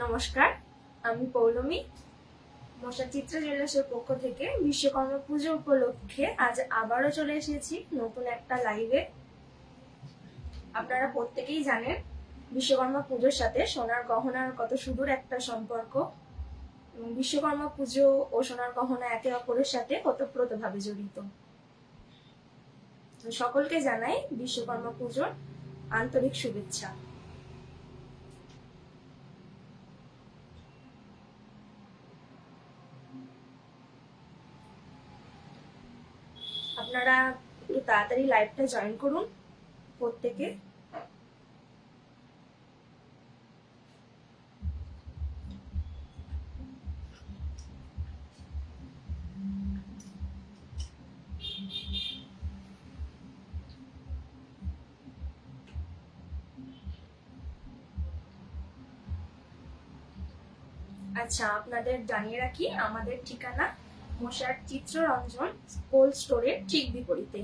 নমস্কার, আমি পৌলমী। মশা চিত্র জুয়েলার্সের পক্ষ থেকে বিশ্বকর্মা পুজো উপলক্ষে আজ আবারও চলে এসেছি নতুন একটা লাইভে। আপনারা প্রত্যেকেই জানেন বিশ্বকর্মা পুজোর সাথে সোনার গহনার কত সুদূর একটা সম্পর্ক, এবং বিশ্বকর্মা পুজো ও সোনার গহনা একে অপরের সাথে ওতপ্রোতভাবে জড়িত। সকলকে জানাই বিশ্বকর্মা পুজোর আন্তরিক শুভেচ্ছা। আপনারা একটু তাড়াতাড়ি লাইভটা জয়েন করুন প্রত্যেকে। আচ্ছা, আপনাদের জানিয়ে রাখি আমাদের ঠিকানা মশার চিত্ররঞ্জন কোল্ড স্টোরের ঠিক বিপরীতে।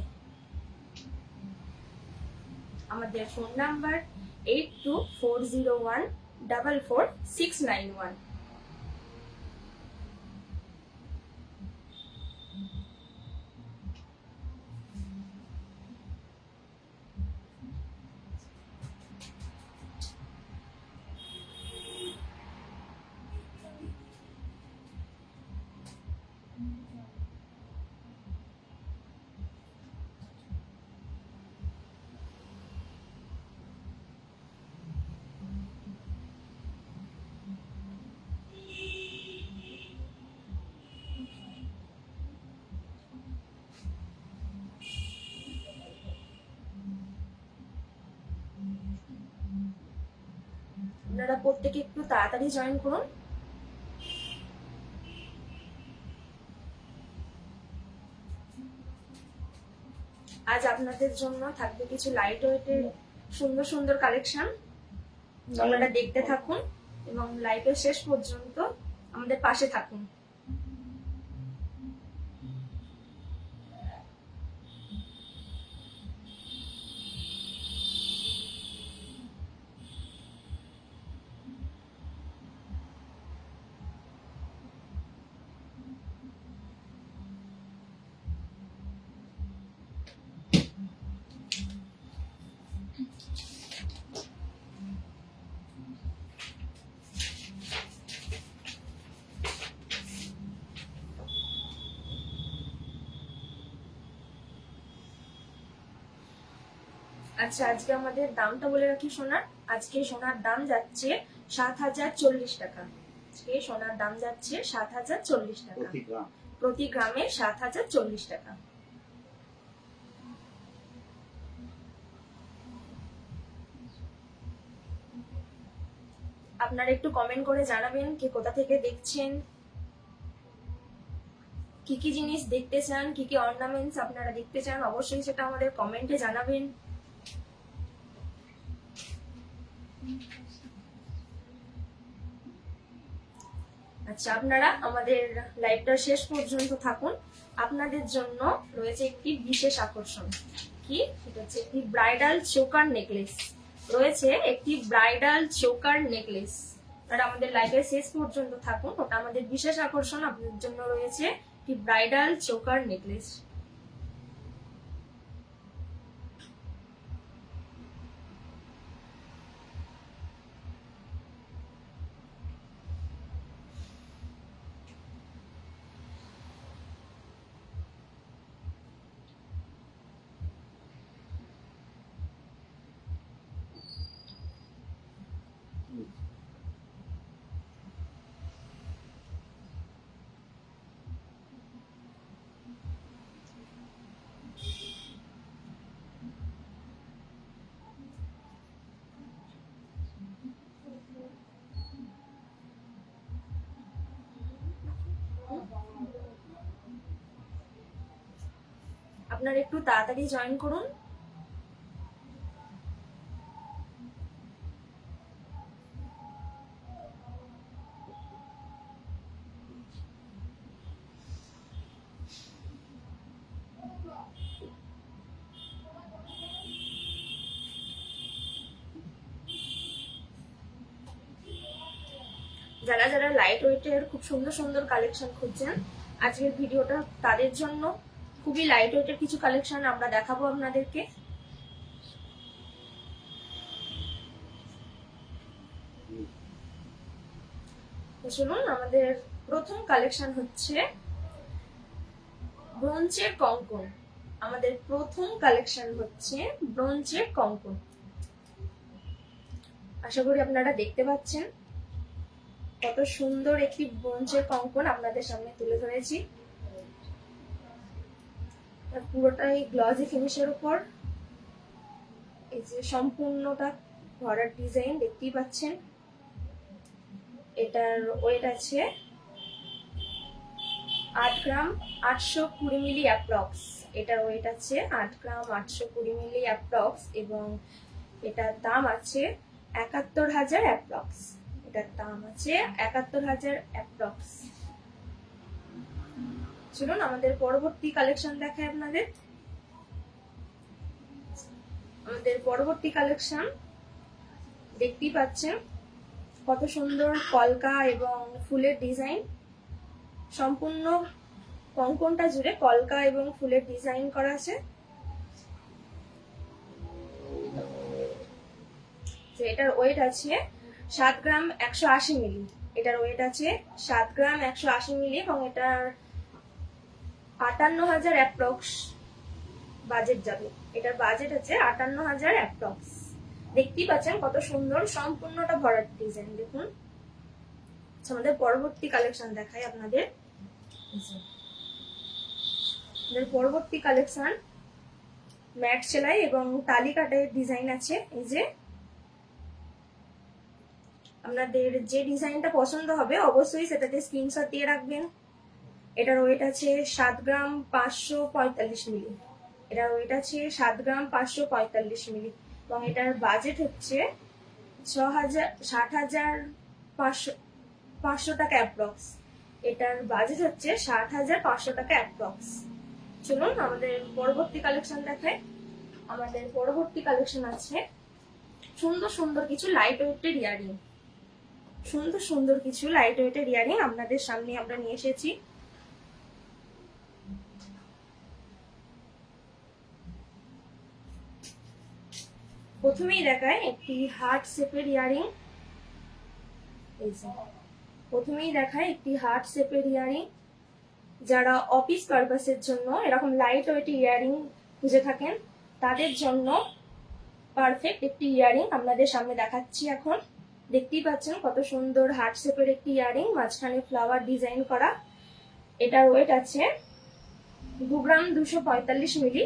আমাদের ফোন নাম্বার 8240144691। আপনারা প্রত্যেকে একটু তাড়াতাড়ি জয়েন করুন। আজ আপনাদের জন্য থাকবে কিছু লাইট ওয়েটের সুন্দর সুন্দর কালেকশন। আপনারা দেখতে থাকুন এবং লাইভের শেষ পর্যন্ত আমাদের পাশে থাকুন। আচ্ছা, আজকে আমাদের দামটা বলে রাখি সোনার। আজকে সোনার দাম যাচ্ছে ৭,০৪০ টাকা। আজকে সোনার দাম যাচ্ছে ৭,০৪০ টাকা, প্রতি গ্রামে ৭,০৪০ টাকা। আপনারা একটু কমেন্ট করে জানাবেন কে কোথা থেকে দেখছেন, কি কি জিনিস দেখতে চান, কি কি অর্নামেন্টস আপনারা দেখতে চান, অবশ্যই সেটা আমাদের কমেন্টে জানাবেন। আচ্ছা, আপনারা আমাদের লাইভটা শেষ পর্যন্ত থাকুন। আপনাদের জন্য রয়েছে একটি বিশেষ আকর্ষণ। কি সেটা হচ্ছে একটি ব্রাইডাল চোকার নেকলেস। রয়েছে একটি ব্রাইডাল চোকার নেকলেস। আর আমাদের লাইভের শেষ পর্যন্ত থাকুন, ওটা আমাদের বিশেষ আকর্ষণ। আপনাদের জন্য রয়েছে একটি ব্রাইডাল চোকার নেকলেস। আপনারা একটু তাড়াতাড়ি জয়েন করুন। যারা যারা লাইট ওয়েটের খুব সুন্দর সুন্দর কালেকশন খুঁজছেন, আজকের ভিডিওটা তাদের জন্য। খুবই লাইট ওয়েটের কিছু কালেকশন আমরা দেখাবো আপনাদেরকে। শুনুন, আমাদের প্রথম কালেকশন হচ্ছে ব্রোঞ্জের কঙ্কন। আমাদের প্রথম কালেকশন হচ্ছে ব্রোঞ্জের কঙ্কন। আশা করি আপনারা দেখতে পাচ্ছেন কত সুন্দর একটি ব্রোঞ্জের কঙ্কন আপনাদের সামনে তুলে ধরেছি। পুরোটাই গ্লজি ফিনিশের উপর, এই যে সম্পূর্ণটা ভরার ডিজাইন দেখতেই পাচ্ছেন। এটার ওয়েট আছে 8 গ্রাম 820 মিলি অ্যাপ্রক্স। এটার ওয়েট আছে 8 গ্রাম 820 মিলি অ্যাপ্রক্স এবং এটার দাম আছে 71,000 অ্যাপ্রক্স। এটার দাম আছে 71,000 অ্যাপ্রক্স। চলুন আমাদের পরবর্তী কালেকশন দেখায় আপনাদের। আমাদের পরবর্তী কালেকশন দেখতেই পাচ্ছেন কত সুন্দর কলকা এবং ফুলের ডিজাইন। সম্পূর্ণ কঙ্কনটা জুড়ে কলকা এবং ফুলের ডিজাইন করা আছে। এটার ওয়েট আছে 7 গ্রাম 180 মিলি। এটার ওয়েট আছে 7 গ্রাম 180 মিলি এবং এটার 58,000 অ্যাপ্রক্স বাজেট যাবে। এটার বাজেট আছে 58,000 অ্যাপ্রক্স। দেখতেই পাচ্ছেন কত সুন্দর সম্পূর্ণটা ভরাট ডিজাইন। দেখুন, আমাদের পরবর্তী কালেকশন দেখাই আপনাদের। পরবর্তী কালেকশন ম্যাট সেলাই এবং টালি কাটের ডিজাইন আছে। এই যে আপনাদের যে ডিজাইনটা পছন্দ হবে অবশ্যই সেটাতে স্ক্রিনশট দিয়ে রাখবেন। এটার ওয়েট আছে 7 গ্রাম 545 মিলি। এটার ওয়েট আছে 7 গ্রাম 545 মিলি এবং এটার বাজেট হচ্ছে 60,500 টাকা অ্যাপ্রক্স। এটার বাজেট হচ্ছে 60,500 টাকা অ্যাপ্রক্স। চলুন আমাদের পরবর্তী কালেকশন দেখায়। আমাদের পরবর্তী কালেকশন আছে সুন্দর সুন্দর কিছু লাইট ওয়েটের ইয়ারিং। সুন্দর সুন্দর কিছু লাইট ওয়েটের ইয়ারিং আপনাদের সামনে আমরা নিয়ে এসেছি। প্রথমেই দেখায় একটি হার্ট শেপের ইয়ারিং। প্রথমেই দেখায় একটি হার্ট শেপের ইয়ারিং। যারা অফিস পারপাসের জন্য এরকম লাইট ওয়েট ইয়ারিং খুঁজে থাকেন তাদের জন্য পারফেক্ট একটি ইয়ারিং আপনাদের সামনে দেখাচ্ছি এখন। দেখতেই পাচ্ছেন কত সুন্দর হার্ট শেপের একটি ইয়ারিং, মাঝখানে ফ্লাওয়ার ডিজাইন করা। এটার ওয়েট আছে 2 গ্রাম 245 মিলি।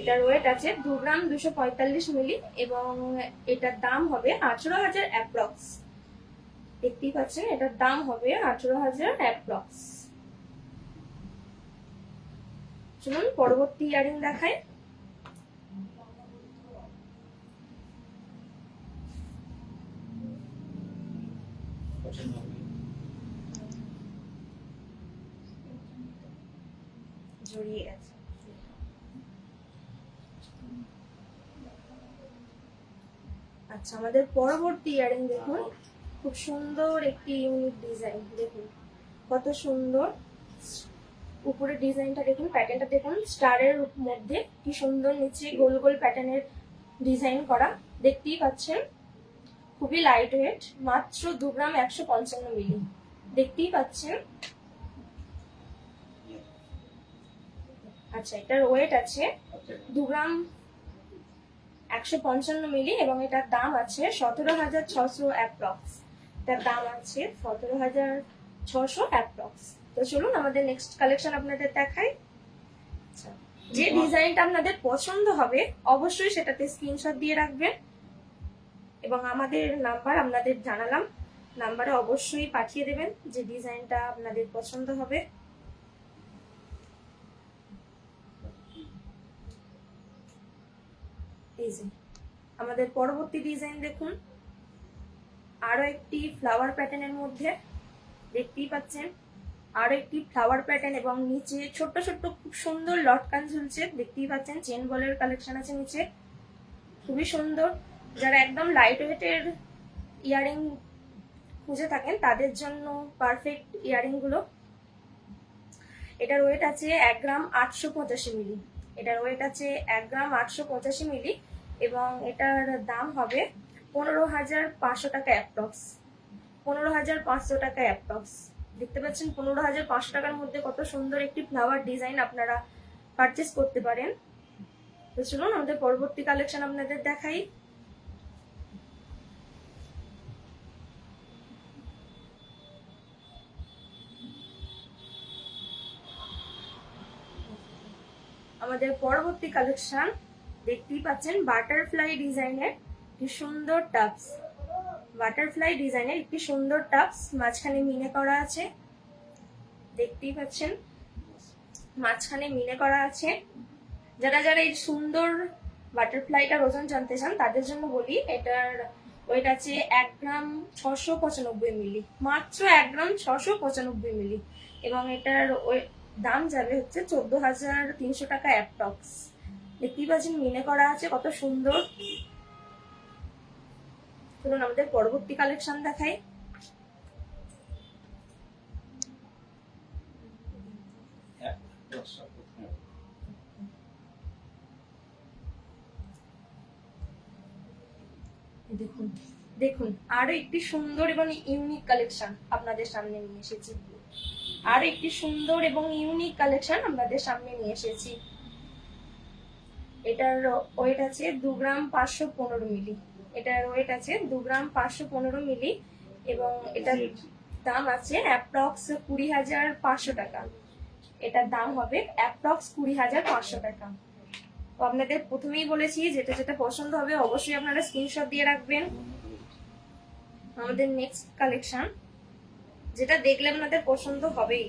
এটার ওয়েট আছে 2 গ্রাম 245 মিলি এবং এটার দাম হবে 18,000 অ্যাপ্রক্স। দেখতেই পাচ্ছেন এটার দাম হবে 18,000 অ্যাপ্রক্স। চলুন পরবর্তী ইয়ারিং দেখাই। জড়িয়ে গেছে। আচ্ছা, আমাদের পরবর্তী ইয়ারিং দেখুন, খুব সুন্দর একটি ইউনিক ডিজাইন। দেখুন কত সুন্দর উপরের ডিজাইনটা, দেখুন প্যাটার্নটা দেখুন, স্টারের মধ্যে কি সুন্দর নিচে গোল গোল প্যাটার্নের ডিজাইন করা। দেখতেই পাচ্ছেন খুবই লাইট ওয়েট, মাত্র 2 গ্রাম 155 মিলি। দেখতেই পাচ্ছেন। আচ্ছা, এটার ওয়েট আছে 2 গ্রাম 155 মিলি এবং এটার দাম আছে 17,600 অ্যাপ্রক্স। এটার দাম আছে 17,600 অ্যাপ্রক্স। তো চলুন আমাদের নেক্সট কালেকশন আপনাদের দেখাই। যে ডিজাইনটা আপনাদের পছন্দ হবে অবশ্যই সেটাতে স্ক্রিনশট দিয়ে রাখবেন এবং আমাদের নাম্বার আপনাদের জানালাম, নাম্বারে অবশ্যই পাঠিয়ে দেবেন যে ডিজাইনটা আপনাদের পছন্দ হবে। এই যে আমাদের পরবর্তী ডিজাইন দেখুন, আরো একটি ফ্লাওয়ার প্যাটার্নের মধ্যে। দেখতেই পাচ্ছেন আরো একটি ফ্লাওয়ার প্যাটার্ন এবং নিচে ছোট্ট ছোট্ট খুব সুন্দর লটকান ঝুলছে। দেখতেই পাচ্ছেন চেন বলের কালেকশন আছে নিচে, খুবই সুন্দর। যারা একদম লাইট ওয়েটের ইয়ারিং খুঁজে থাকেন তাদের জন্য পারফেক্ট ইয়ারিং গুলো। এটার ওয়েট আছে 1 গ্রাম 885 মিলি। এটার ওয়েট আছে 1 গ্রাম 885 মিলি এবং এটার দাম হবে 15,500 টাকা অ্যাপ্রক্স। 15,500 টাকা অ্যাপ্রক্স। দেখতে পাচ্ছেন 15,500 টাকার মধ্যে কত সুন্দর একটি ফ্লাওয়ার ডিজাইন আপনারা পারচেস করতে পারেন। তো চলুন আমাদের পরবর্তী কালেকশন আপনাদের দেখাই। আমাদের পরবর্তী কালেকশন দেখতেই পাচ্ছেন বাটারফ্লাই ডিজাইনের একটি সুন্দর টাপস। বাটারফ্লাই ডিজাইনের একটি সুন্দর টাপস, মাঝখানে মিনে করা আছে। দেখতেই পাচ্ছেন মাঝখানে মিনে করা আছে। যারা যারা এই সুন্দর বাটারফ্লাইটার ওজন জানতে চান তাদের জন্য বলি, এটার ওয়েট আছে 1 গ্রাম 695 মিলি, মাত্র 1 গ্রাম 695 মিলি এবং এটার দাম যাবে হচ্ছে 14,300 টাকা অ্যাপ্রক্স। দেখতেই পাচ্ছেন মিনে করা আছে, কত সুন্দর। চলুন আমাদের পরবর্তী কালেকশন দেখাই। দেখুন দেখুন আরো একটি সুন্দর এবং ইউনিক কালেকশন আপনাদের সামনে নিয়ে এসেছি। আর একটি সুন্দর এবং ইউনিক কালেকশন আপনাদের সামনে নিয়ে এসেছি। এটার ওয়েট আছে 2 গ্রাম 515 মিলি। এটার ওয়েট আছে 2 গ্রাম 515 মিলি এবং এটার দাম আছে অ্যাপ্রক্স 20,500 টাকা। এটার দাম হবে অ্যাপ্রক্স 20,500 টাকা। তো আপনাদের প্রথমেই বলেছি যেটা যেটা পছন্দ হবে অবশ্যই আপনারা স্ক্রিনশট দিয়ে রাখবেন। আমাদের নেক্সট কালেকশন যেটা দেখলে আপনাদের পছন্দ হবেই,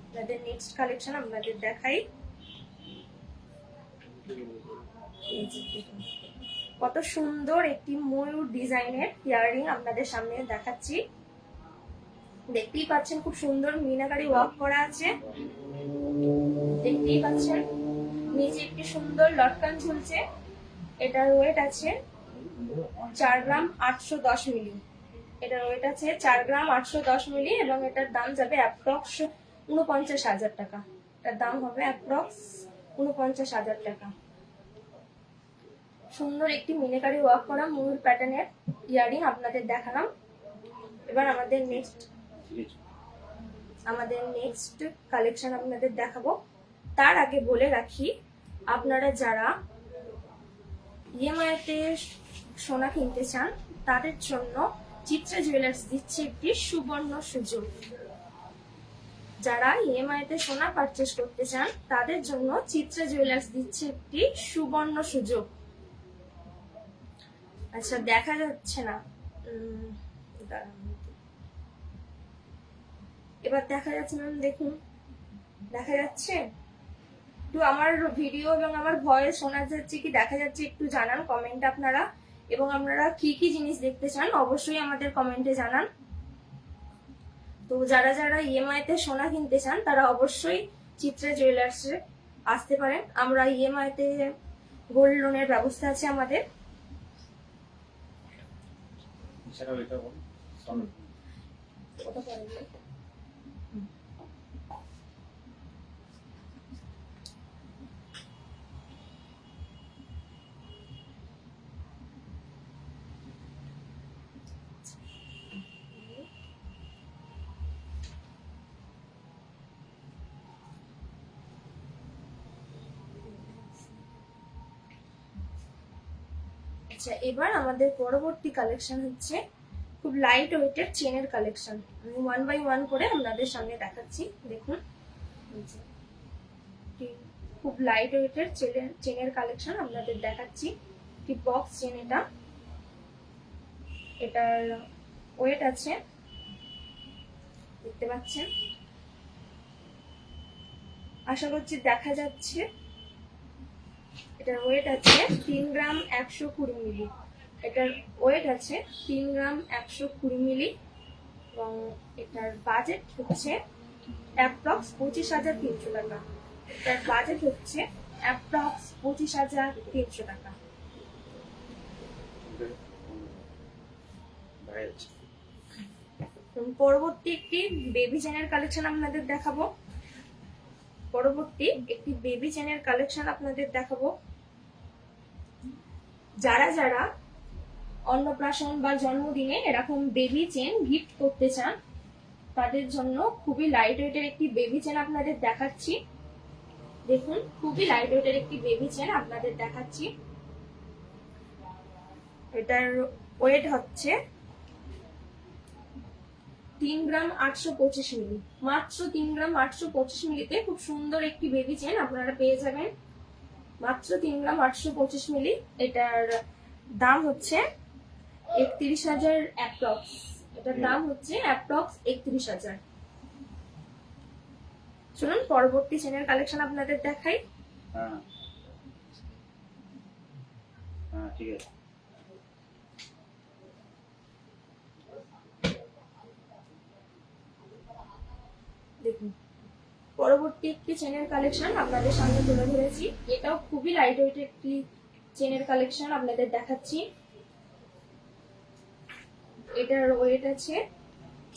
আপনাদের নেক্সট কালেকশন আপনাদের দেখাই। কত সুন্দর একটি ময়ূর ডিজাইনের ইয়াররিং আপনাদের সামনে দেখাচ্ছি। দেখতেই পাচ্ছেন খুব সুন্দর মিনাকারি ওয়ার্ক করা আছে। দেখতেই পাচ্ছেন নিচে একটি সুন্দর লটকান ঝুলছে। এটার ওয়েট আছে 4 গ্রাম 810 মিলি। এটার ওয়েট আছে 4 গ্রাম 810 মিলি এবং এটার দাম যাবে অ্যাপ্রক্স 49,000 টাকা। এটার দাম হবে অ্যাপ্রক্স 49,000 টাকা। সুন্দর একটি মিনাকারি ওয়ার্ক করা ময়ূর প্যাটার্নের ইয়ারিং আপনাদের দেখালাম। এবার আমাদের নেক্সট কালেকশন আপনাদের দেখাবো। তার আগে বলে রাখি, আপনারা যারা ইএমআই তে সোনা কিনতে চান তাদের জন্য চিত্রা জুয়েলার্স দিচ্ছে একটি সুবর্ণ সুযোগ। যারা ইএমআই তে সোনা পারচেস করতে চান তাদের জন্য চিত্রা জুয়েলার্স দিচ্ছে একটি সুবর্ণ সুযোগ। আচ্ছা দেখা যাচ্ছে না, এবার দেখা যাচ্ছে ম্যাম, দেখুন দেখা যাচ্ছে? একটু আমার ভিডিও এবং আমার ভয়েস শোনা যাচ্ছে কি দেখা যাচ্ছে একটু জানান কমেন্টে আপনারা। এবং আপনারা কি কি জিনিস দেখতে চান অবশ্যই আমাদের কমেন্টে জানান। তো যারা যারা ইএমআই তে সোনা কিনতে চান তারা অবশ্যই চিত্রা জুয়েলার্সে আসতে পারেন। আমরা ইএমআই তে গোল্ড লোনের ব্যবস্থা আছে আমাদের। আচ্ছা এবার আমাদের পরবর্তী কালেকশন হচ্ছে খুব লাইট ওয়েটের চেনের কালেকশন। আমি 1 বাই 1 করে আপনাদের সামনে দেখাচ্ছি। দেখুন খুব লাইট ওয়েটের চেনের কালেকশন আপনাদের দেখাচ্ছি। কি বক্স চেন এটা। এটার ওয়েট আছে দেখতে পাচ্ছেন, আশা করছি দেখা যাচ্ছে। এটার ওয়েট আছে 3 গ্রাম 120 মিলি। এটার ওয়েট আছে 3 গ্রাম 120 মিলি এবং এটার বাজেট হচ্ছে অ্যাপ্রক্স 25,300 টাকা। এটার বাজেট হচ্ছে অ্যাপ্রক্স 25,300 টাকা। তো দেখুন পরবর্তী একটি বেবি চেনের কালেকশন আপনাদের দেখাবো। যারা যারা অন্নপ্রাশন বা জন্মদিনে এরকম বেবি চেন গিফট করতে চান তাদের জন্য খুবই লাইট ওয়েটের একটি বেবি চেন আপনাদের দেখাচ্ছি। দেখুন খুবই লাইট ওয়েটের একটি বেবি চেন আপনাদের দেখাচ্ছি। এটার ওয়েট হচ্ছে 3 গ্রাম 825 মিলি, মাত্র 3 গ্রাম 825 মিলিতে খুব সুন্দর একটি বেবি চেন আপনারা পেয়ে যাবেন, মাত্র 3 গ্রাম 825 মিলি। এটার দাম হচ্ছে 31,000 অ্যাপ্রক্স। এটার দাম হচ্ছে অ্যাপ্রক্স 31,000। চলুন পরবর্তী চেনের কালেকশন আপনাদের দেখাই। ঠিক আছে। দেখুন পরবর্তী একটি চেনের কালেকশন আপনাদের সামনে তুলে ধরেছি। এটাও খুবই লাইট ওয়েট একটি চেনের কালেকশন আপনাদের দেখাচ্ছি। এটার ওয়েট আছে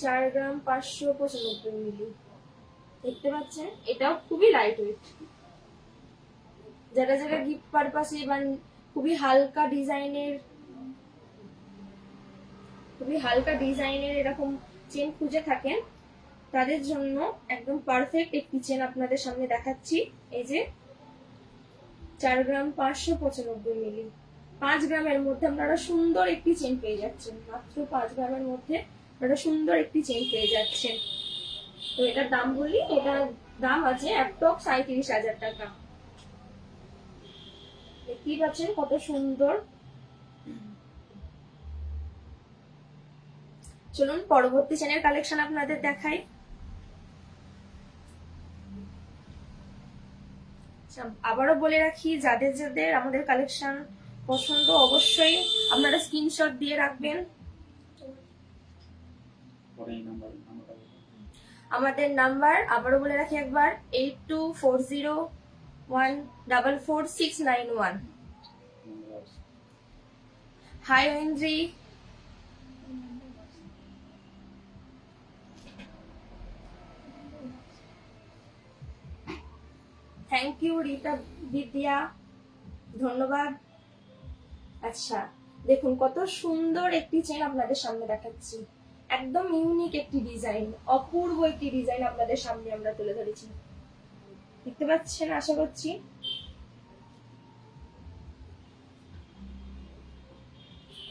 4 গ্রাম 595 মিলি। দেখতে পাচ্ছেন এটাও খুবই লাইট ওয়েট। যারা যারা গিফট পারপাসে বা খুবই হালকা ডিজাইনের এরকম চেন খুঁজে থাকেন তাদের জন্য একদম পারফেক্ট একটি চেন আপনাদের সামনে দেখাচ্ছি। এই যে 4 গ্রাম 595 মিলি, 5 গ্রামের মধ্যে আপনারা সুন্দর একটি চেন পেয়ে যাচ্ছেন, মাত্র 5 গ্রামের মধ্যে আপনারা সুন্দর একটি চেন পেয়ে যাচ্ছেন। তো এটার দাম বলি, এটার দাম আছে অ্যাপ্রক্স 37,000 টাকা। দেখতেই পাচ্ছেন কত সুন্দর। চলুন পরবর্তী চেনের কালেকশন আপনাদের দেখাই। আবারও বলে রাখি, যাদের যাদের আমাদের কালেকশন পছন্দ অবশ্যই আপনারা স্ক্রিনশট দিয়ে রাখবেন। আমাদের নাম্বার আবারও বলে রাখি একবার, 8240144691। হাই ঐন্দ্রি, থ্যাংক ইউ রীতা বিদ্যা, ধন্যবাদ। আচ্ছা দেখুন কত সুন্দর একটি চেন আপনাদের সামনে দেখাচ্ছি, একদম ইউনিক একটি ডিজাইন, অপূর্ব একটি ডিজাইন আপনাদের সামনে আমরা তুলে ধরেছি। দেখতে পাচ্ছেন আশা করছি।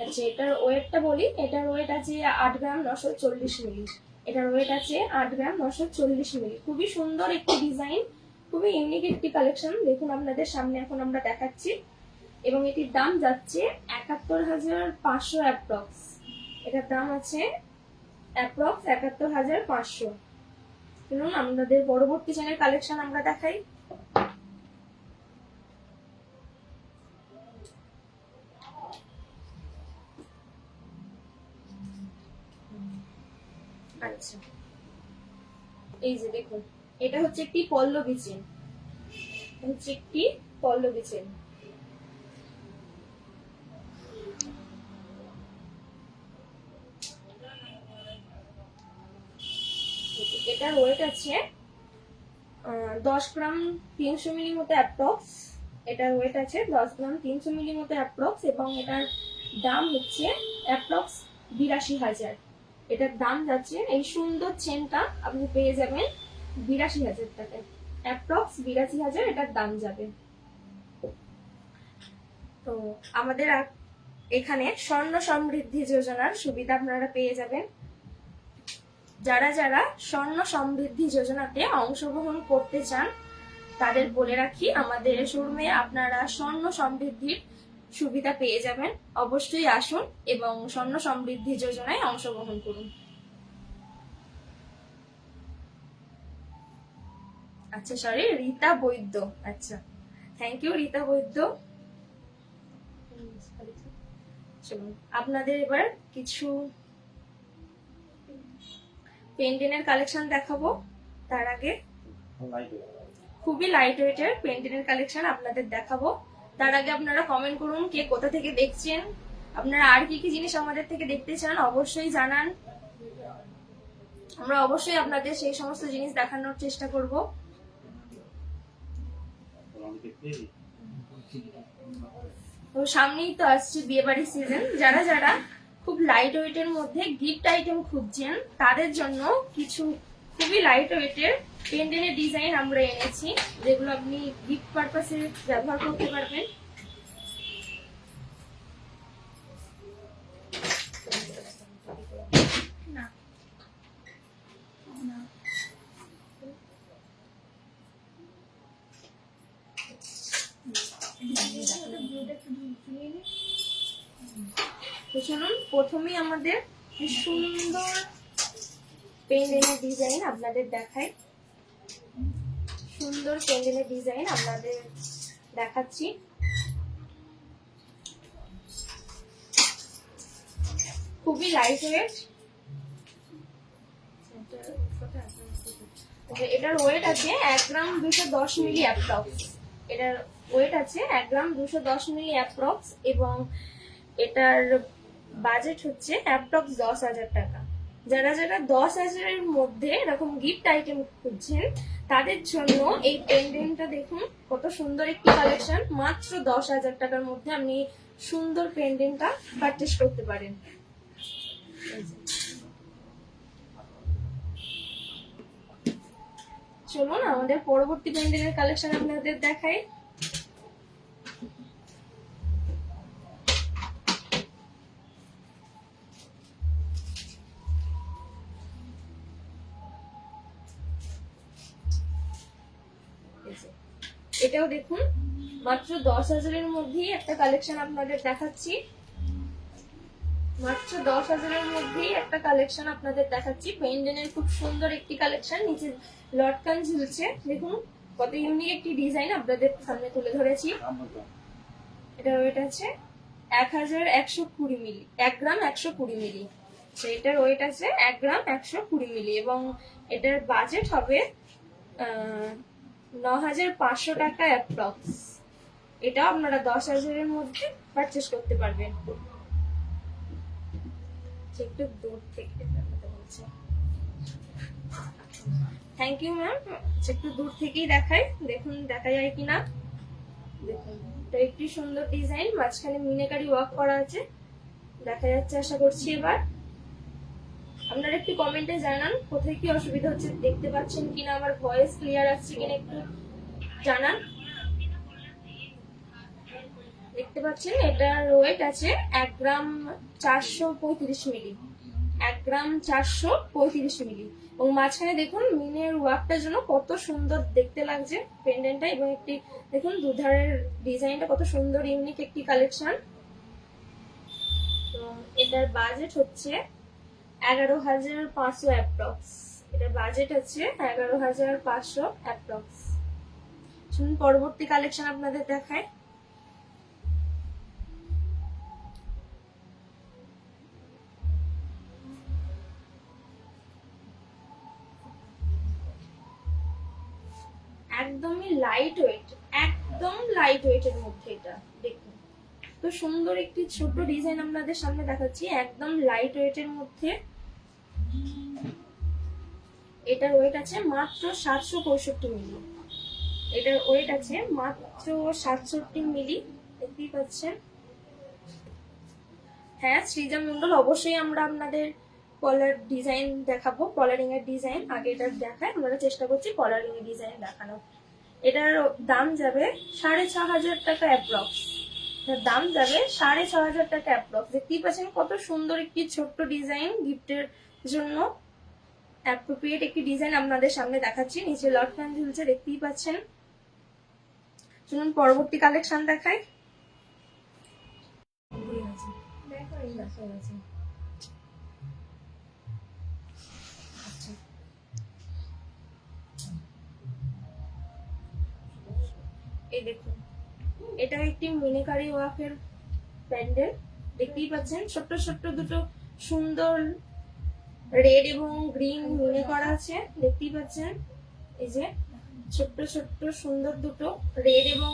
আচ্ছা এটার ওয়েটটা বলি, এটার ওয়েট আছে 8 গ্রাম 940 মিলি। এটার ওয়েট আছে 8 গ্রাম 940 মিলি। খুবই সুন্দর একটি ডিজাইন, খুবই ইউনিক একটি কালেকশন। দেখুন আপনাদের সামনে এখন আমরা দেখাচ্ছি এবং এটির দাম যাচ্ছে 71,500 অ্যাপ্রক্স। এটার দাম আছে অ্যাপ্রক্স 71,500। শুনুন আমাদের পরবর্তী চেনের কালেকশন আমরা দেখাই। আচ্ছা এই যে দেখুন এটা হচ্ছে একটি পল্লবী চেন, এটার ওয়েট আছে 10 গ্রাম 300 মিলি মতো অ্যাপ্রক্স। এটার ওয়েট আছে 10 গ্রাম 300 মিলি মতো অ্যাপ্রক্স এবং এটার দাম হচ্ছে অ্যাপ্রক্স 82,000। এটার দাম যাচ্ছে, এই সুন্দর চেনটা আপনি পেয়ে যাবেন 82,000 টাকায়, অ্যাপ্রক্স 82,000 এটার দাম যাবে। তো আমাদের এখানে স্বর্ণ সমৃদ্ধি যোজনার সুবিধা আপনারা পেয়ে যাবেন। যারা যারা স্বর্ণ সমৃদ্ধি যোজনাতে অংশগ্রহণ করতে চান তাদের বলে রাখি, আমাদের শোরুমে আপনারা স্বর্ণ সমৃদ্ধির সুবিধা পেয়ে যাবেন। অবশ্যই আসুন এবং স্বর্ণ সমৃদ্ধি যোজনায় অংশগ্রহণ করুন। আচ্ছা সরি, রীতা বৈদ্য। আচ্ছা থ্যাংক ইউ রীতা বৈদ্য। আপনাদের এবার কিছু পেন্ডেন্টের কালেকশন দেখাবো। তার আগে খুবই লাইট ওয়েটের পেন্ডেন্টের কালেকশন আপনাদের দেখাবো। তার আগে আপনারা কমেন্ট করুন কে কোথা থেকে দেখছেন, আপনারা আর কি কি জিনিস আমাদের থেকে দেখতে চান অবশ্যই জানান। আমরা অবশ্যই আপনাদের সেই সমস্ত জিনিস দেখানোর চেষ্টা করব। তো সামনেই তো আসছে বিয়ে বাড়ির সিজন, যারা যারা খুব লাইট ওয়েটের মধ্যে গিফট আইটেম খুঁজছেন তাদের জন্য কিছু খুবই লাইট ওয়েটের পেন্ডেলের ডিজাইন আমরা এনেছি, যেগুলো আপনি গিফট পারপাসে ব্যবহার করতে পারবেন। তো চলুন প্রথমেই আমাদের সুন্দর পেন্ডেলের ডিজাইন আপনাদের দেখাই। সুন্দর পেন্ডেলের ডিজাইন আপনাদের দেখাচ্ছি। খুবই লাইট ওয়েট। এটার ওয়েট আছে 1 গ্রাম 210 মিলি অ্যাপ্রক্স। এটার ওয়েট আছে 1 গ্রাম 210 মিলি অ্যাপ্রক্স এবং এটার বাজেট হচ্ছে অ্যাপ্রক্স 10,000 টাকা। যারা যারা 10,000-এর মধ্যে এরকম গিফট আইটেম খুঁজছেন তাদের জন্য এই পেন্ডেন্টটা দেখুন, কত সুন্দর একটি কালেকশন। মাত্র 10,000 টাকার মধ্যে আপনি সুন্দর পেন্ডেন্টটা পারচেস করতে পারেন। চলুন আমাদের পরবর্তী পেন্ডেলের কালেকশন আপনাদের দেখাই। এটাও দেখুন, মাত্র 10,000-এর মধ্যেই একটা কালেকশন আপনাদের দেখাচ্ছি। মাত্র 10,000-এর মধ্যেই একটা কালেকশন আপনাদের দেখাচ্ছি। পেন্ডেলের খুব সুন্দর একটি কালেকশন, নিচে লটকান ঝুলছে। দেখুন কত ইউনিক একটি ডিজাইন আপনাদের সামনে তুলে ধরেছি। এটা ওয়েট আছে 1,120 মিলি, 1 গ্রাম 120 মিলি। এটার ওয়েট আছে 1 গ্রাম 120 মিলি এবং এটার বাজেট হবে 9,500 টাকা অ্যাপ্রক্স। এটাও আপনারা 10,000-এর মধ্যে পারচেস করতে পারবেন। একটু দূর থেকে দেখাতে বলছে। Thank you ma'am. একটু দূর থেকেই দেখাই, দেখুন দেখা যায় কিনা। দেখুন এটা একটি সুন্দর ডিজাইন, মাঝখানে মিনাকারি ওয়ার্ক করা আছে, দেখা যাচ্ছে আশা করছি। এবার আপনারা একটু কমেন্টে জানান কোথায় কি অসুবিধা হচ্ছে, দেখতে পাচ্ছেন কিনা, আমার ভয়েস ক্লিয়ার আসছে কিনা একটু জানান। দেখতে পাচ্ছেন এটার ওয়েট আছে 1 গ্রাম 435 মিলি, 1 গ্রাম 435 মিলি এবং মাঝখানে দেখুন মিনের ওয়ার্কটার জন্য কত সুন্দর দেখতে লাগছে পেন্ডেন্টটা এবং একটি দেখুন দুধারের ডিজাইনটা কত সুন্দর ইউনিক একটি কালেকশন। তো এটার বাজেট হচ্ছে 11,500 অ্যাপ্রক্স। এটার বাজেট আছে 11,500 অ্যাপ্রক্স। শুনুন পরবর্তী কালেকশন আপনাদের দেখায়। একদমই লাইট ওয়েট, একদম লাইট ওয়েটের মধ্যে এটা দেখুন তো সুন্দর একটি ছোট ডিজাইন আপনাদের সামনে দেখাচ্ছি, একদম লাইট ওয়েটের মধ্যে। এটার ওয়েট আছে মাত্র 765 মিলি। এটার ওয়েট আছে মাত্র 67 মিলি, দেখতেই পাচ্ছেন। হ্যাঁ সৃজা মন্ডল, অবশ্যই আমরা আপনাদের কলার ডিজাইন দেখাবো, কলারিং এর ডিজাইন আগে এটা দেখায়, আমরা চেষ্টা করছি কলারিং এর ডিজাইন দেখানো। এটার দাম যাবে 6,500 টাকা অ্যাপ্রক্স। দাম যাবে 6,500 টাকা অ্যাপ্রক্স। দেখতেই পাচ্ছেন কত সুন্দর একটি ছোট্ট ডিজাইন, গিফটের জন্য অ্যাপ্রোপ্রিয়েট একটি ডিজাইন আপনাদের সামনে দেখাচ্ছি। নিচে লটকান ঝুলছে দেখতেই পাচ্ছেন। চলুন পরবর্তী কালেকশন দেখাই। এই দেখুন এটা একটি মিনিকারি ওয়ার্কের প্যান্ডেল, দেখতেই পাচ্ছেন ছোট্ট ছোট্ট দুটো সুন্দর রেড এবং গ্রিন মিনে করা আছে, দেখতেই পাচ্ছেন। এই যে ছোট্ট ছোট্ট সুন্দর দুটো রেড এবং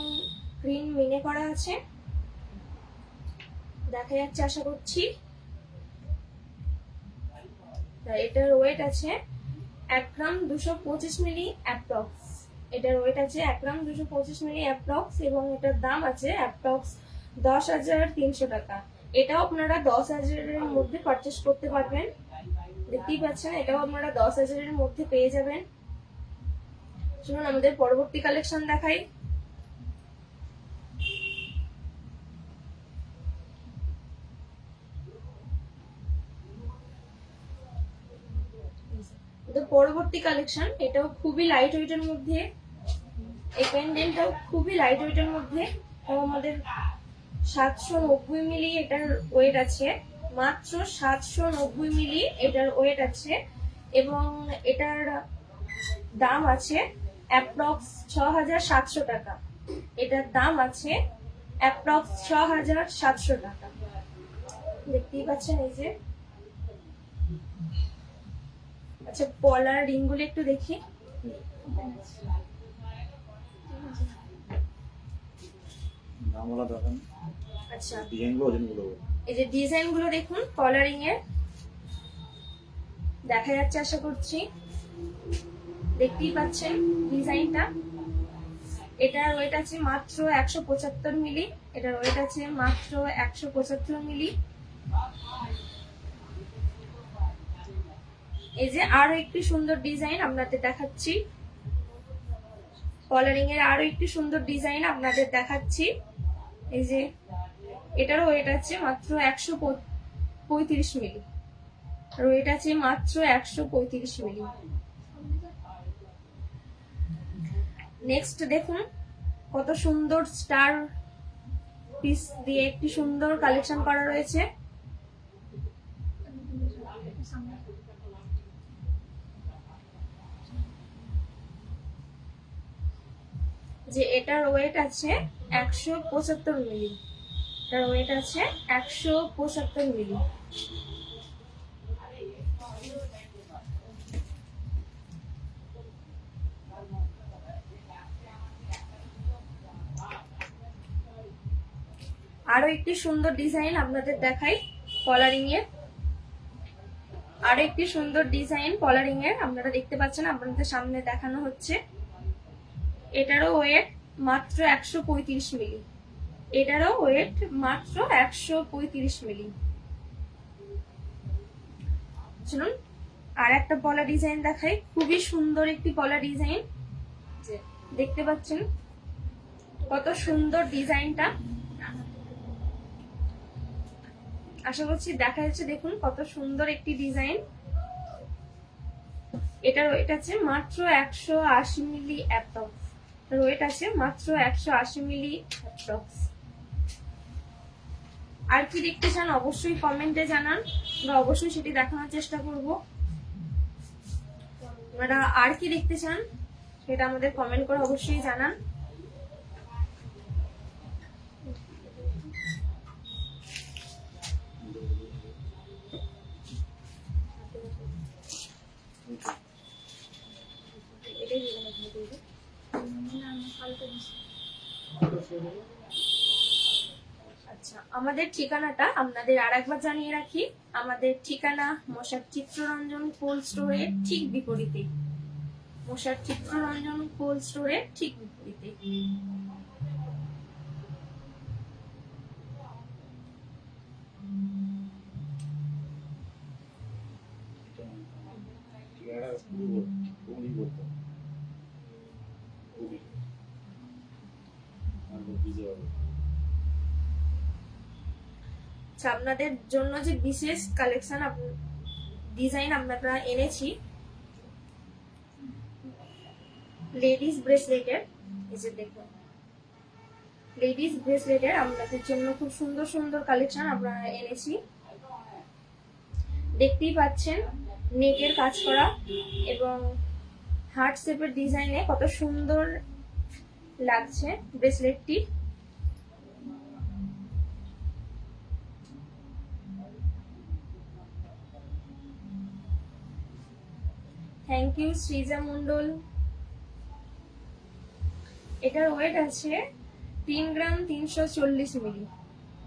গ্রিন মিনে করা আছে, দেখা যাচ্ছে আশা করছি। এটার ওয়েট আছে 1 গ্রাম 225 মিলি অ্যাপ্রক্স। এটার ওয়েট আছে 1 গ্রাম 225 মিলি অ্যাপ্রক্স এবং এটার দাম আছে অ্যাপ্রক্স 10,300 টাকা। এটাও আপনারা 10,000-এর মধ্যে পারচেস করতে পারবেন। দেখতেই পাচ্ছেন, এটাও আপনারা 10,000-এর মধ্যে পেয়ে যাবেন। শুনুন আমাদের পরবর্তী কালেকশন দেখাই। পরবর্তী কালেকশন, এটাও খুবই লাইট ওয়েটের মধ্যে। এই পেন্ডেন্টটাও খুবই লাইট ওয়েটের মধ্যে। আমাদের 790 মিলি এটার ওয়েট আছে, মাত্র 790 মিলি এটার ওয়েট আছে এবং এটার দাম আছে অ্যাপ্রক্স 6,700 টাকা। এটার দাম আছে অ্যাপ্রক্স 6,700 টাকা। দেখতেই পাচ্ছেন এই যে। আচ্ছা, পলার রিংগুলো একটু দেখি। আচ্ছা, এই যে ডিজাইন গুলো দেখুন কলারিং এর, দেখা যাচ্ছে আশা করছি। দেখতেই পাচ্ছেন ডিজাইনটা। এটার ওয়েট আছে মাত্র 175 মিলি। এটার ওয়েট আছে মাত্র 175 মিলি। এই যে আরো একটি সুন্দর ডিজাইন আপনাদের দেখাচ্ছি। কলারিং এর আরো একটি সুন্দর ডিজাইন আপনাদের দেখাচ্ছি। এই যে এটারও ওয়েট আছে মাত্র 135 মিলি। আর ওয়েট আছে মাত্র 135 মিলি। নেক্সট দেখুন কত সুন্দর স্টার পিস দিয়ে একটি সুন্দর কালেকশন করা রয়েছে। যে এটার ওয়েট আছে 175 মিলি। এটার ওয়েট আছে 175 মিলি। আরো একটি সুন্দর ডিজাইন আপনাদের দেখাই কলারিং এর। আরো একটি সুন্দর ডিজাইন কলারিং এর আপনারা দেখতে পাচ্ছেন, আপনাদের সামনে দেখানো হচ্ছে। এটারও ওয়েট মাত্র 135 মিলি। এটারও ওয়েট মাত্র 135 মিলি। শুনুন আর একটা পলা ডিজাইন দেখাই, খুবই সুন্দর একটি পলা ডিজাইন। দেখতে পাচ্ছেন কত সুন্দর ডিজাইনটা। আশা করছি দেখা যাচ্ছে। দেখুন কত সুন্দর একটি ডিজাইন। এটার ওয়েট আছে মাত্র 180 মিলি অ্যাপ্রক্স। ওয়েট আছে মাত্র 180 মিলি অ্যাপ্রক্স। আর কি দেখতে চান অবশ্যই কমেন্টে জানান, আমরা অবশ্যই সেটি দেখানোর চেষ্টা করব। আপনারা আর কি দেখতে চান সেটা আমাদের কমেন্ট করে অবশ্যই জানান। আচ্ছা, আমাদের ঠিকানাটা আপনাদের আর একবার জানিয়ে রাখি। আমাদের ঠিকানা মশার চিত্ররঞ্জন কোল্ড স্টোরের ঠিক বিপরীতে। মশার চিত্ররঞ্জন কোল্ড স্টোরের ঠিক বিপরীতে। আপনাদের জন্য যে বিশেষ কালেকশন ডিজাইন আমরা এনেছি লেডিস ব্রেসলেটের। এই যে দেখুন লেডিস ব্রেসলেটের আপনাদের জন্য খুব সুন্দর সুন্দর কালেকশন আমরা এনেছি। দেখতেই পাচ্ছেন নেকের কাজ করা এবং হার্ট শেপের ডিজাইনে কত সুন্দর লাগছে ব্রেসলেটটি। Thank you Srija Mondal. এটার ওয়েট আছে 3 গ্রাম 340 মিলি।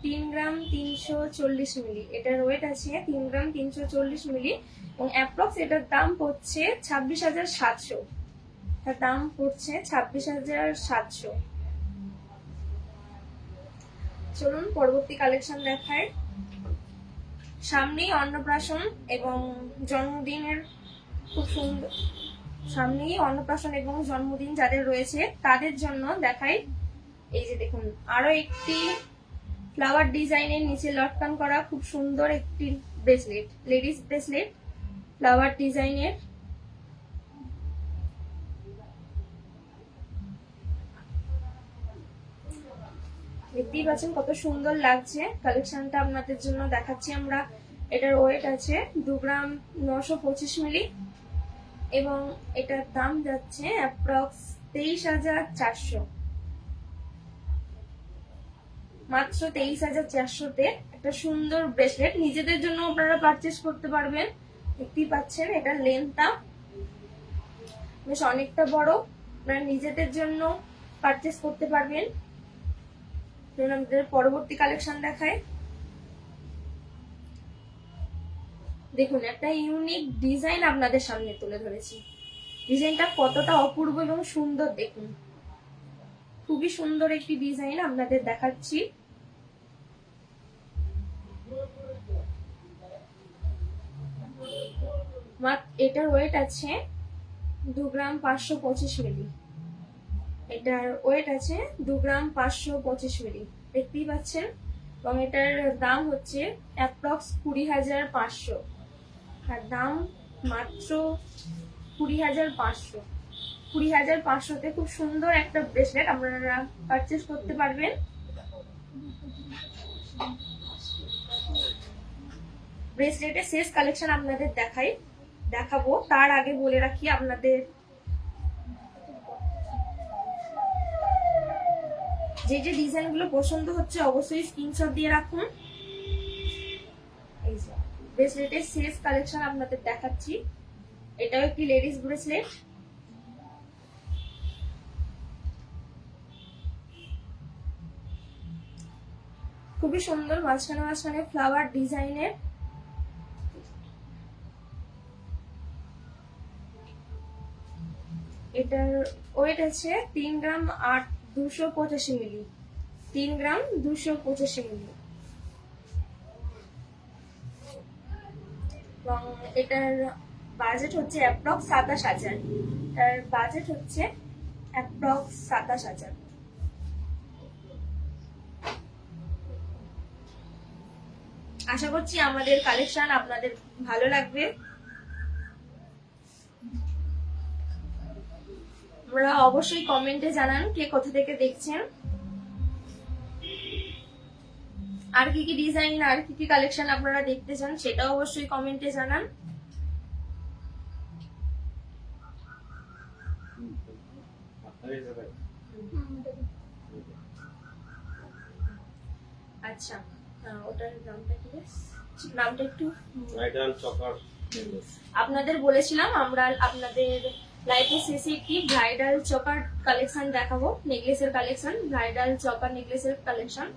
3 গ্রাম 340 মিলি, এটার ওয়েট আছে 3 গ্রাম 340 মিলি এবং অ্যাপ্রক্স এটার দাম পড়ছে 26,700। তার দাম পড়ছে 26,700। চলুন পরবর্তী কালেকশন দেখায়। সামনেই অন্নপ্রাশন এবং জন্মদিনের খুব সুন্দর, সামনেই অন্নপ্রাশন এবং জন্মদিন যাদের রয়েছে তাদের জন্য দেখাই। এই যে দেখুন, আরো একটি ফ্লাওয়ার ডিজাইনের নিচে লটকান করা খুব সুন্দর একটি ব্রেসলেট, লেডিস ব্রেসলেট ফ্লাওয়ার ডিজাইনের। দেখতেই পাচ্ছেন কত সুন্দর লাগছে কালেকশনটা, আপনাদের জন্য দেখাচ্ছি আমরা। এটার ওয়েট আছে 2 গ্রাম 925 মিলি এবং এটার দাম যাচ্ছে অ্যাপ্রক্স 23,400, মাত্র 23,400-তে একটা সুন্দর ব্রেসলেট নিজেদের জন্য আপনারা পারচেস করতে পারবেন। দেখতেই পাচ্ছেন এটার লেন্থটা বেশ অনেকটা বড়, আপনারা নিজেদের জন্য পারচেস করতে পারবেন। আমাদের পরবর্তী কালেকশন দেখায়। দেখুন একটা ইউনিক ডিজাইন আপনাদের সামনে তুলে ধরেছি। ডিজাইনটা কতটা অপূর্ব এবং সুন্দর দেখুন, খুবই সুন্দর একটি ডিজাইন আপনাদের দেখাচ্ছি। এটার ওয়েট আছে 2 গ্রাম 525 মিলি, এটার ওয়েট আছে 2 গ্রাম 525 মিলি, দেখতেই পাচ্ছেন। এবং এটার দাম হচ্ছে অ্যাপ্রক্স 20,500, আর দাম মাত্র 20,500। 20,500-তে খুব সুন্দর একটা ব্রেসলেট আপনারা পারচেস করতে পারবেন। ব্রেসলেটের শেষ কালেকশন আপনাদের দেখাবো, তার আগে বলে রাখি আপনাদের যে যে ডিজাইনগুলো পছন্দ হচ্ছে অবশ্যই স্ক্রিনশট দিয়ে রাখুন। এই যে ব্রেসলেটের শেষ কালেকশন আপনাদের দেখাচ্ছি, এটাও একটি লেডিস ব্রেসলেট। খুবই সুন্দর মাঝখানে মাঝখানে ফ্লাওয়ার ডিজাইনের। এটার ওয়েট আছে 3 গ্রাম 285 মিলি, 3 গ্রাম 285 মিলি এবং এটার বাজেট হচ্ছে অ্যাপ্রক্স 27,000। এটার বাজেট হচ্ছে অ্যাপ্রক্স 27,000। আশা করছি আমাদের কালেকশন আপনাদের ভালো লাগবে। আপনারা অবশ্যই কমেন্টে জানান কে কোথা থেকে দেখছেন, আর কি কি ডিজাইন আর কি কি কালেকশন আপনারা দেখতে চান সেটাও অবশ্যই কমেন্টে জানান। আচ্ছা, ওটার নামটা কি? নামটা একটু ব্রাইডাল চকার। আপনাদের বলেছিলাম আমরা আপনাদের লাইফে শেষে একটি ব্রাইডাল চকার কালেকশন দেখাবো, নেকলেসের collection, bridal চকার নেকলেসের collection,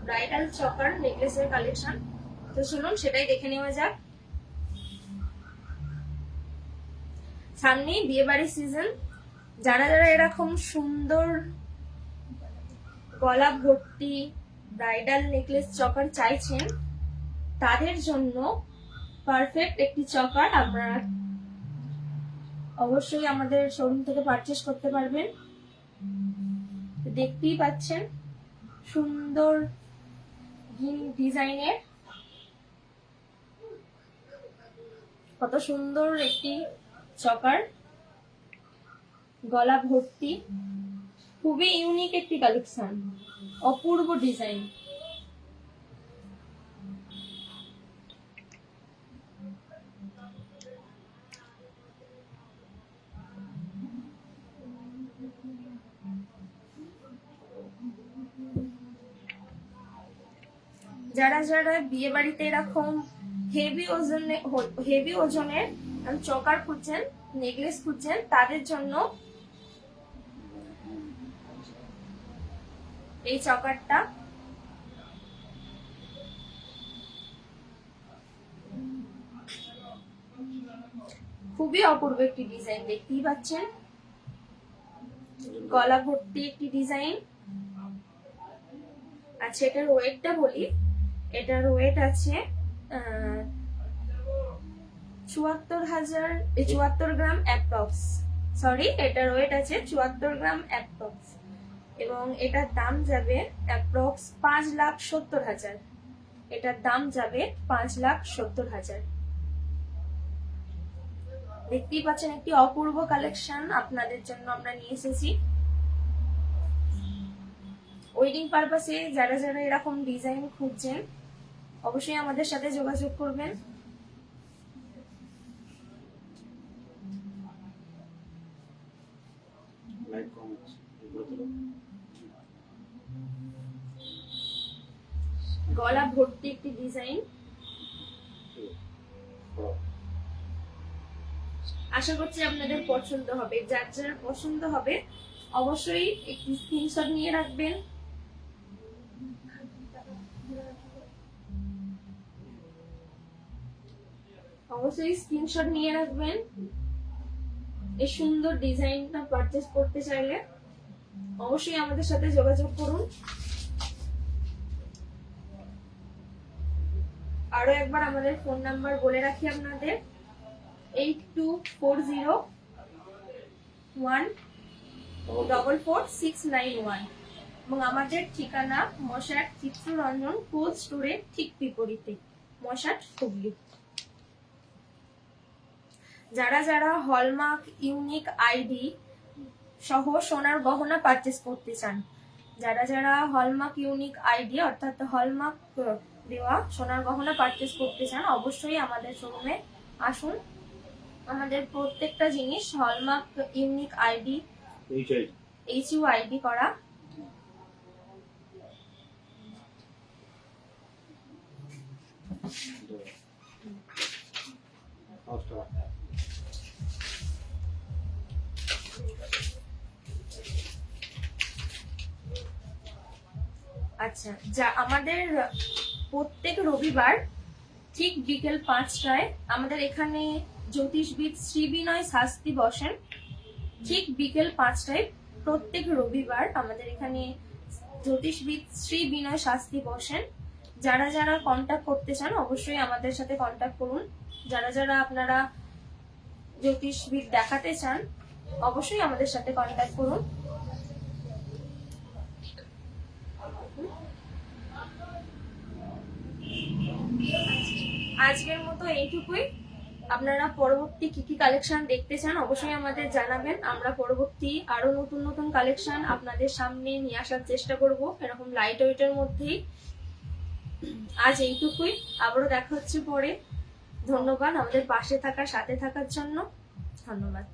bridal চকার নেকলেসের collection. তো শুনুন সেটাই দেখে নেওয়া যাক। সামনেই বিয়ে বাড়ির সিজন, যারা যারা এরকম সুন্দর গলা ভর্তি ব্রাইডাল নেকলেস চকার চাইছেন তাদের জন্য পারফেক্ট একটি চকার আপনারা অবশ্যই আমাদের শোরুম থেকে পারচেস করতে পারবেন। দেখতেই পাচ্ছেন সুন্দর ডিজাইনের, কত সুন্দর একটি চকার, গলা ভর্তি, খুবই ইউনিক একটি কালেকশন, অপূর্ব ডিজাইন। যারা যারা বিয়ে বাড়িতে এরকম হেভি ওজনের চকার খুঁজছেন, নেকলেস খুঁজছেন, তাদের জন্য এই চকারটা খুবই অপূর্ব একটি ডিজাইন, দেখতেই পাচ্ছেন গলা ভর্তি একটি ডিজাইন। আচ্ছা, এটার ওয়েটটা বলি। এটার ওয়েট আছে 74 গ্রাম অ্যাপ্রক্স। সরি, এটার ওয়েট আছে 74 গ্রাম অ্যাপ্রক্স, এবং এটার দাম যাবে অ্যাপ্রক্স 5,70,000। এটার দাম যাবে 5,70,000। দেখতেই পাচ্ছেন একটি অপূর্ব কালেকশন আপনাদের জন্য আমরা নিয়ে এসেছি। ওয়েডিং পারপাসে যারা যারা এরকম ডিজাইন খুঁজছেন অবশ্যই আমাদের সাথে যোগাযোগ করবেন। গলা ভর্তি একটি ডিজাইন। আশা করছি আপনাদের পছন্দ হবে। যার যার পছন্দ হবে অবশ্যই একটি স্ক্রিনশট নিয়ে রাখবেন। অবশ্যই স্ক্রিনশট নিয়ে রাখবেন। এই সুন্দর ডিজাইনটা পারচেজ করতে চাইলে অবশ্যই আমাদের সাথে যোগাযোগ করুন। আরো একবার আমাদের ফোন নাম্বার বলে রাখি আপনাদের, 8240144691, এবং আমাদের ঠিকানা মশাট চিত্ররঞ্জন কোল্ড স্টোরের ঠিক বিপরীতে, মশাট, হুগলি। যারা যারা হলমার্ক ইউনিক আইডি সহ সোনার গহনা পারচেস করতে চান, যারা যারা হলমার্ক ইউনিক আইডি অর্থাৎ হলমার্ক দেওয়া সোনার গহনা পারচেস করতে চান অবশ্যই আমাদের শোরুমে আসুন। আমাদের প্রত্যেকটা জিনিস হলমার্ক ইউনিক আইডি HUID করা। আচ্ছা, যা আমাদের প্রত্যেক রবিবার ঠিক বিকেল 5টায় আমাদের এখানে জ্যোতিষবিদ শ্রী বিনয় শাস্ত্রী বসেন। ঠিক বিকেল 5টায় প্রত্যেক রবিবার আমাদের এখানে জ্যোতিষবিদ শ্রী বিনয় শাস্ত্রী বসেন। যারা যারা কন্ট্যাক্ট করতে চান অবশ্যই আমাদের সাথে কন্ট্যাক্ট করুন। যারা যারা আপনারা জ্যোতিষবিদ দেখাতে চান অবশ্যই আমাদের সাথে কন্ট্যাক্ট করুন। আজকের মতো এইটুকুই। আপনারা পরবর্তী কি কি কালেকশন দেখতে চান অবশ্যই আমাদের জানাবেন। আমরা পরবর্তী আরো নতুন নতুন কালেকশন আপনাদের সামনে নিয়ে আসার চেষ্টা করব এরকম লাইট ওয়েটের মধ্যেই। আজ এইটুকুই, আবারও দেখা হচ্ছে পরে। ধন্যবাদ আমাদের পাশে থাকার, সাথে থাকার জন্য। ধন্যবাদ।